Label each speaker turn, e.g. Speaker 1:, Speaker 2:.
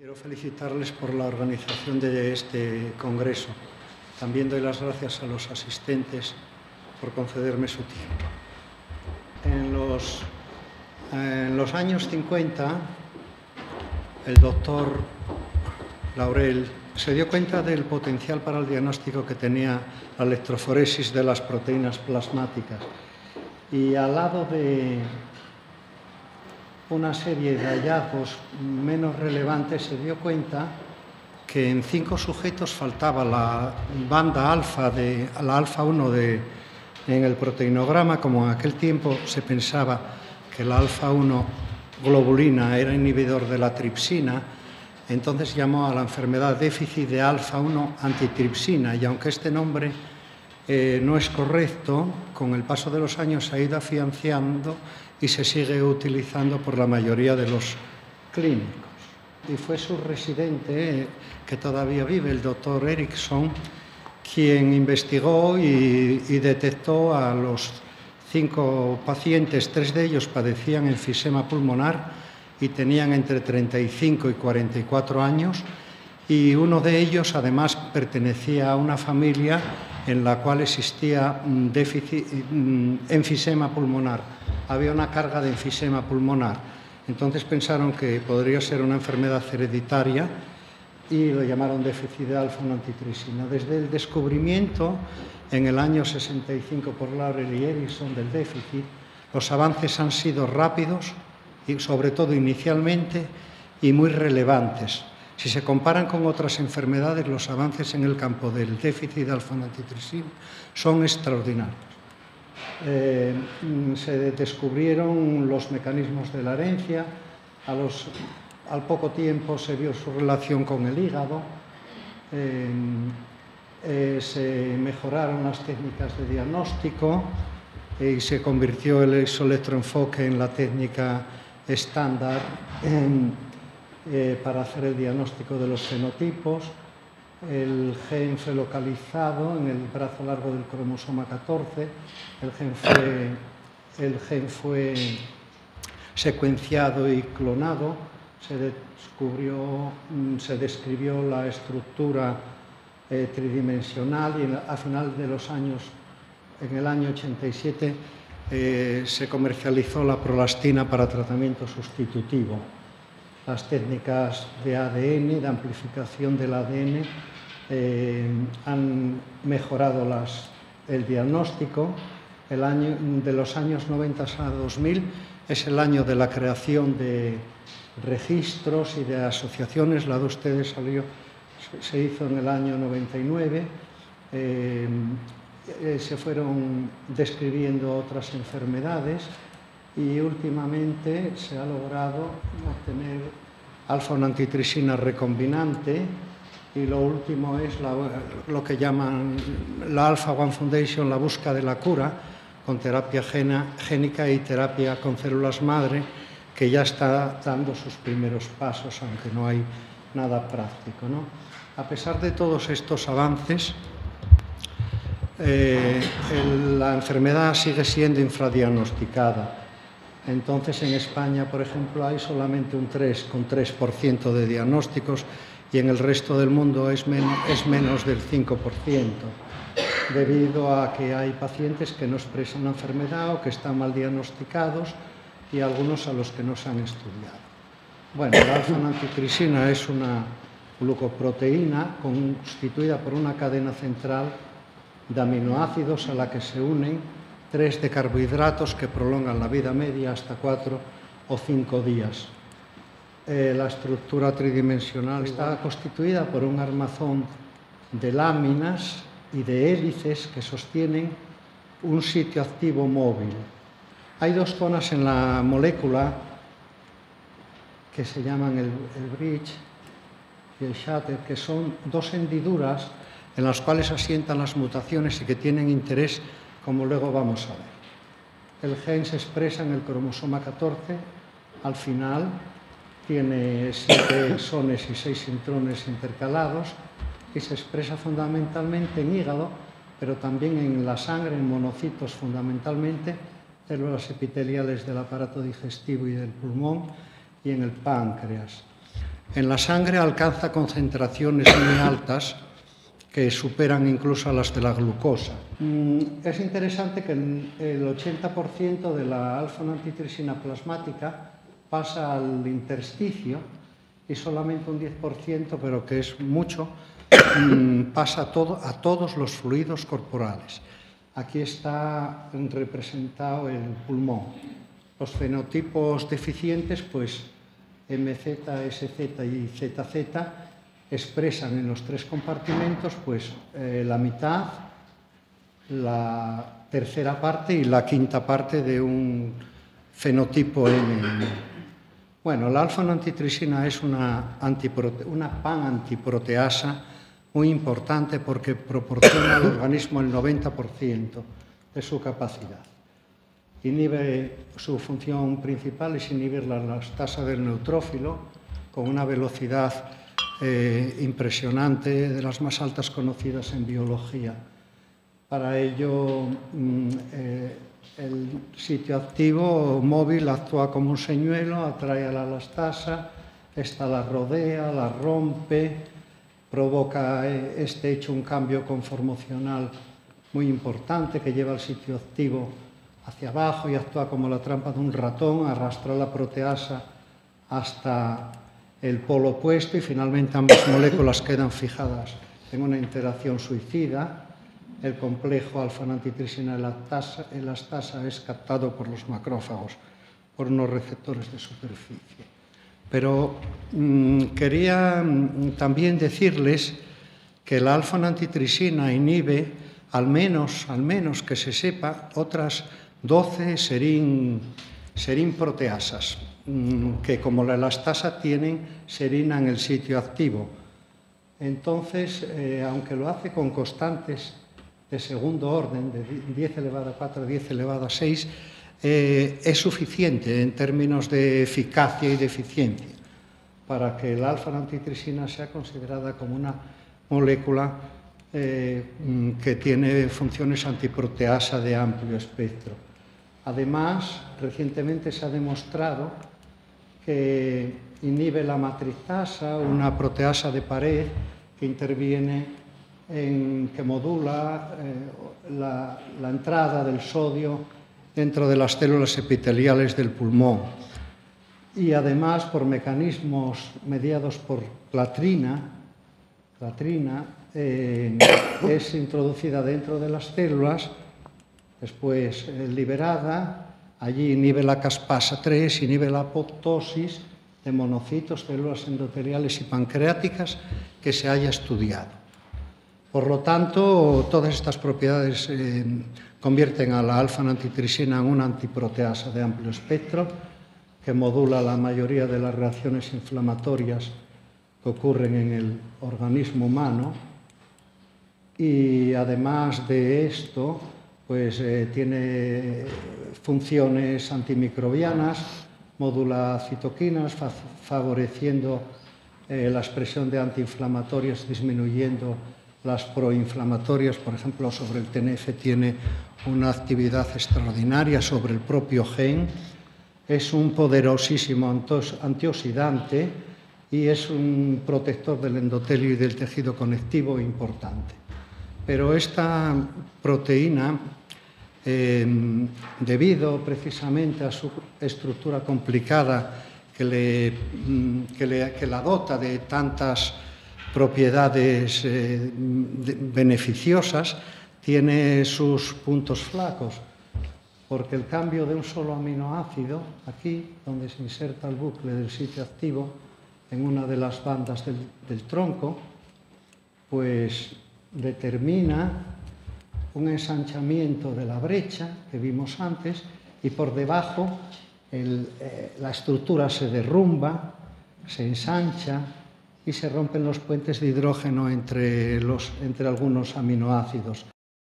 Speaker 1: Quiero felicitarles por la organización de este congreso. También doy las gracias a los asistentes por concederme su tiempo. En los años 50, el doctor Laurel se dio cuenta del potencial para el diagnóstico que tenía la electroforesis de las proteínas plasmáticas. Y al lado de una serie de hallazgos menos relevantes, se dio cuenta que en 5 sujetos faltaba la banda alfa, la alfa 1 en el proteinograma. Como en aquel tiempo se pensaba que la alfa 1 globulina era inhibidor de la tripsina, entonces llamó a la enfermedad déficit de alfa 1 antitripsina, y aunque este nombre no es correcto, con el paso de los años se ha ido afianzando y se sigue utilizando por la mayoría de los clínicos. Y fue su residente, que todavía vive, el doctor Erickson, quien investigó y detectó a los 5 pacientes. 3 de ellos padecían enfisema pulmonar y tenían entre 35 y 44 años, y uno de ellos además pertenecía a una familia en la cual existía enfisema pulmonar. Había una carga de enfisema pulmonar. Entonces pensaron que podría ser una enfermedad hereditaria y lo llamaron déficit de alfa-1 antitripsina. Desde el descubrimiento en el año 65 por Laurel y Erickson del déficit, los avances han sido rápidos y sobre todo inicialmente y muy relevantes. Si se comparan con otras enfermedades, los avances en el campo del déficit de alfa-1 antitripsina son extraordinarios. Se descubrieron los mecanismos de la herencia, al poco tiempo se vio su relación con el hígado, se mejoraron las técnicas de diagnóstico y se convirtió el isoelectroenfoque en la técnica estándar para hacer el diagnóstico de los fenotipos. El gen fue localizado en el brazo largo del cromosoma 14, el gen fue secuenciado y clonado, se describió la estructura tridimensional, y a final de los años, en el año 87, se comercializó la prolastina para tratamiento sustitutivo. Las técnicas de ADN, de amplificación del ADN, han mejorado el diagnóstico. El año de los años 90 a 2000 es el año de la creación de registros y de asociaciones. La de ustedes se hizo en el año 99. Se fueron describiendo otras enfermedades y últimamente se ha logrado obtener alfa-1 antitripsina recombinante, y lo último es lo que llaman la Alpha One Foundation, la búsqueda de la cura con terapia génica y terapia con células madre, que ya está dando sus primeros pasos, aunque no hay nada práctico, ¿no? A pesar de todos estos avances, la enfermedad sigue siendo infradiagnosticada. Entonces, en España, por ejemplo, hay solamente un 3,3% de diagnósticos, y en el resto del mundo es menos del 5%, debido a que hay pacientes que no expresan una enfermedad o que están mal diagnosticados, y algunos a los que no se han estudiado. Bueno, la alfa-1 antitripsina es una glucoproteína constituida por una cadena central de aminoácidos a la que se unen 3 de carbohidratos que prolongan la vida media hasta 4 o 5 días. La estructura tridimensional está constituida por un armazón de láminas y de hélices que sostienen un sitio activo móvil. Hay 2 zonas en la molécula que se llaman el bridge y el shatter, que son 2 hendiduras en las cuales asientan las mutaciones y que tienen interés, como luego vamos a ver. El gen se expresa en el cromosoma 14, al final tiene 7 exones y 6 intrones intercalados, y se expresa fundamentalmente en hígado, pero también en la sangre, en monocitos fundamentalmente, células epiteliales del aparato digestivo y del pulmón, y en el páncreas. En la sangre alcanza concentraciones muy altas que superan incluso a las de la glucosa. Es interesante que el 80% de la alfa-1 plasmática pasa al intersticio y solamente un 10%, pero que es mucho, pasa a todos los fluidos corporales. Aquí está representado el pulmón. Los fenotipos deficientes, pues MZ, SZ y ZZ, expresan en los tres compartimentos pues, la mitad, la tercera parte y la quinta parte de un fenotipo M. Bueno, la alfa-1 es una pan-antiproteasa muy importante porque proporciona al organismo el 90% de su capacidad. Su función principal es inhibir la elastasa del neutrófilo con una velocidad impresionante, de las más altas conocidas en biología. Para ello, el sitio activo móvil actúa como un señuelo, atrae a la elastasa, esta la rodea, la rompe, provoca este hecho un cambio conformacional muy importante que lleva al sitio activo hacia abajo y actúa como la trampa de un ratón, arrastra la proteasa hasta el polo opuesto y finalmente ambas moléculas quedan fijadas en una interacción suicida. El complejo alfa-1 elastasa es captado por los macrófagos, por unos receptores de superficie. Pero quería también decirles que la alfa-1 inhibe, al menos que se sepa, otras 12 serín proteasas, que como la elastasa tienen serina en el sitio activo. Entonces, aunque lo hace con constantes de segundo orden, de 10 elevado a 4, 10 elevado a 6, es suficiente en términos de eficacia y de eficiencia para que la alfa-1 sea considerada como una molécula que tiene funciones antiproteasa de amplio espectro. Además, recientemente se ha demostrado que inhibe la matrixasa, una proteasa de pared que interviene que modula la entrada del sodio dentro de las células epiteliales del pulmón. Y además, por mecanismos mediados por clatrina es introducida dentro de las células, después liberada, allí inhibe la caspasa 3, inhibe la apoptosis de monocitos, células endoteliales y pancreáticas que se haya estudiado. Por lo tanto, todas estas propiedades convierten a la alfa-1 en una antiproteasa de amplio espectro que modula la mayoría de las reacciones inflamatorias que ocurren en el organismo humano y además de esto, pues tiene funciones antimicrobianas, modula citoquinas, favoreciendo la expresión de antiinflamatorios, disminuyendo las proinflamatorias. Por ejemplo, sobre el TNF tiene una actividad extraordinaria sobre el propio gen. Es un poderosísimo antioxidante y es un protector del endotelio y del tejido conectivo importante. Pero esta proteína, debido precisamente a su estructura complicada que la dota de tantas propiedades beneficiosas, tiene sus puntos flacos, porque el cambio de un solo aminoácido, aquí donde se inserta el bucle del sitio activo en una de las bandas del tronco, pues determina un ensanchamiento de la brecha que vimos antes y por debajo la estructura se derrumba, se ensancha y se rompen los puentes de hidrógeno entre algunos aminoácidos.